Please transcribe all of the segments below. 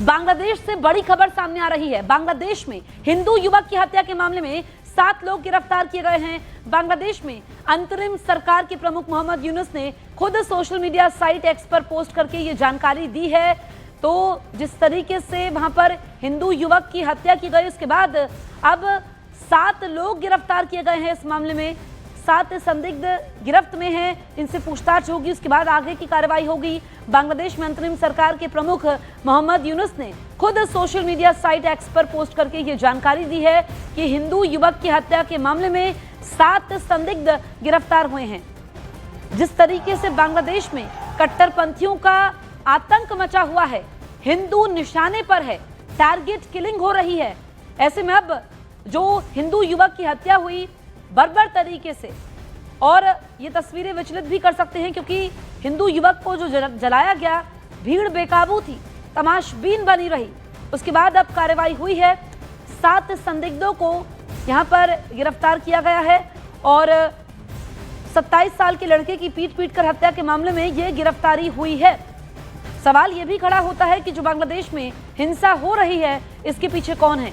बांग्लादेश से बड़ी खबर सामने आ रही है। बांग्लादेश में हिंदू युवक की हत्या के मामले में 7 लोग गिरफ्तार किए गए हैं। बांग्लादेश में अंतरिम सरकार के प्रमुख मोहम्मद यूनुस ने खुद सोशल मीडिया साइट एक्स पर पोस्ट करके ये जानकारी दी है। तो जिस तरीके से वहां पर हिंदू युवक की हत्या की गई, उसके बाद अब 7 लोग गिरफ्तार किए गए हैं। इस मामले में 7 संदिग्ध गिरफ्त में हैं, इनसे पूछताछ होगी, उसके बाद आगे की कार्रवाई होगी। बांग्लादेश में अंतरिम सरकार के प्रमुख मोहम्मद यूनुस ने खुद सोशल मीडिया साइट एक्स पर पोस्ट करके ये जानकारी दी है कि हिंदू युवक की हत्या के मामले में 7 संदिग्ध गिरफ्तार हुए हैं। जिस तरीके से बांग्लादेश में कट्टरपंथियों का आतंक मचा हुआ है, हिंदू निशाने पर है, टारगेट किलिंग हो रही है, ऐसे में अब जो हिंदू युवक की हत्या हुई बर्बर तरीके से, और ये तस्वीरें विचलित भी कर सकते हैं क्योंकि हिंदू युवक को जो जलाया गया, भीड़ बेकाबू थी, तमाशबीन बनी रही। उसके बाद अब कार्रवाई हुई है, 7 संदिग्धों को यहां पर गिरफ्तार किया गया है और 27 साल के लड़के की पीट कर हत्या के मामले में यह गिरफ्तारी हुई है। सवाल यह भी खड़ा होता है कि जो बांग्लादेश में हिंसा हो रही है, इसके पीछे कौन है?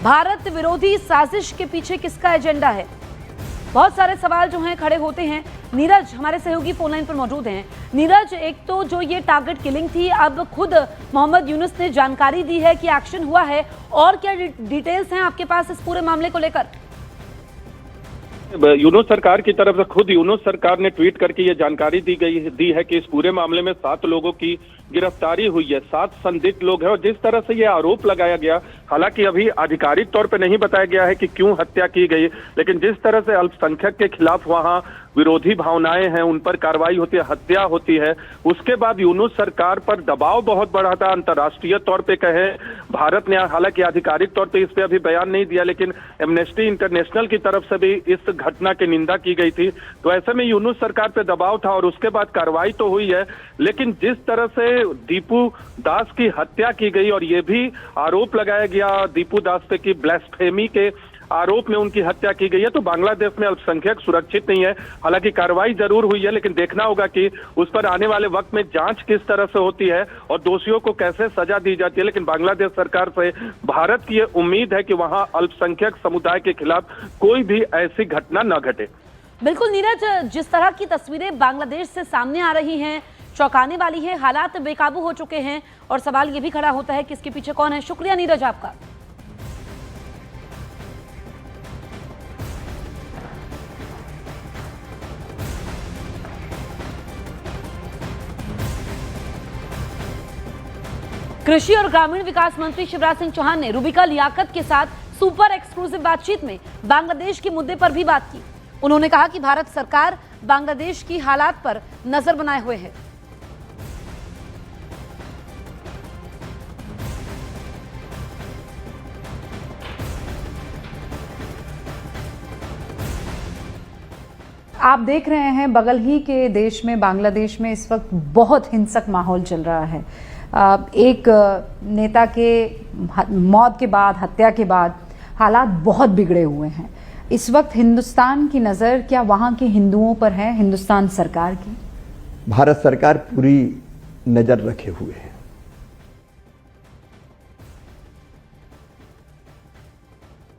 भारत विरोधी साजिश के पीछे किसका एजेंडा है? बहुत सारे सवाल जो हैं खड़े होते हैं। नीरज हमारे सहयोगी फोन लाइन पर मौजूद हैं। नीरज, एक तो जो ये टारगेट किलिंग थी, अब खुद मोहम्मद यूनुस ने जानकारी दी है कि एक्शन हुआ है, और क्या डिटेल्स हैं आपके पास इस पूरे मामले को लेकर? यूनुस सरकार की तरफ से खुद यूनुस सरकार ने ट्वीट करके ये जानकारी दी है कि इस पूरे मामले में 7 लोगों की गिरफ्तारी हुई है। 7 संदिग्ध लोग हैं और जिस तरह से ये आरोप लगाया गया, हालांकि अभी आधिकारिक तौर पे नहीं बताया गया है कि क्यों हत्या की गई, लेकिन जिस तरह से अल्पसंख्यक के खिलाफ वहां विरोधी भावनाएं हैं, उन पर कार्रवाई होती है, हत्या होती है, उसके बाद यूनुस सरकार पर दबाव बहुत बढ़ा था। अंतर्राष्ट्रीय तौर पे कहे, भारत ने हालांकि आधिकारिक तौर पे इस पे अभी बयान नहीं दिया, लेकिन एमनेस्टी इंटरनेशनल की तरफ से भी इस घटना की निंदा की गई थी। तो ऐसे में यूनुस सरकार पे दबाव था और उसके बाद कार्रवाई तो हुई है, लेकिन जिस तरह से दीपू दास की हत्या की गई और ये भी आरोप लगाया गया दीपू दास पे कि ब्लास्फेमी के आरोप में उनकी हत्या की गई है, तो बांग्लादेश में अल्पसंख्यक सुरक्षित नहीं है। हालांकि कार्रवाई जरूर हुई है, लेकिन देखना होगा कि उस पर आने वाले वक्त में जांच किस तरह से होती है और दोषियों को कैसे सजा दी जाती है। लेकिन बांग्लादेश सरकार से भारत की उम्मीद है कि वहां अल्पसंख्यक समुदाय के खिलाफ कोई भी ऐसी घटना न घटे। बिल्कुल नीरज, जिस तरह की तस्वीरें बांग्लादेश से सामने आ रही हैं, चौंकाने वाली है। हालात बेकाबू हो चुके हैं और सवाल ये भी खड़ा होता है कि इसके पीछे कौन है। शुक्रिया नीरज आपका। कृषि और ग्रामीण विकास मंत्री शिवराज सिंह चौहान ने रूबिका लियाकत के साथ सुपर एक्सक्लूसिव बातचीत में बांग्लादेश के मुद्दे पर भी बात की। उन्होंने कहा कि भारत सरकार बांग्लादेश की हालात पर नजर बनाए हुए है। आप देख रहे हैं बगल ही के देश में, बांग्लादेश में इस वक्त बहुत हिंसक माहौल चल रहा है। एक नेता के मौत के बाद, हत्या के बाद हालात बहुत बिगड़े हुए हैं। इस वक्त हिंदुस्तान की नज़र क्या वहाँ के हिंदुओं पर है, हिंदुस्तान सरकार की? भारत सरकार पूरी नज़र रखे हुए है।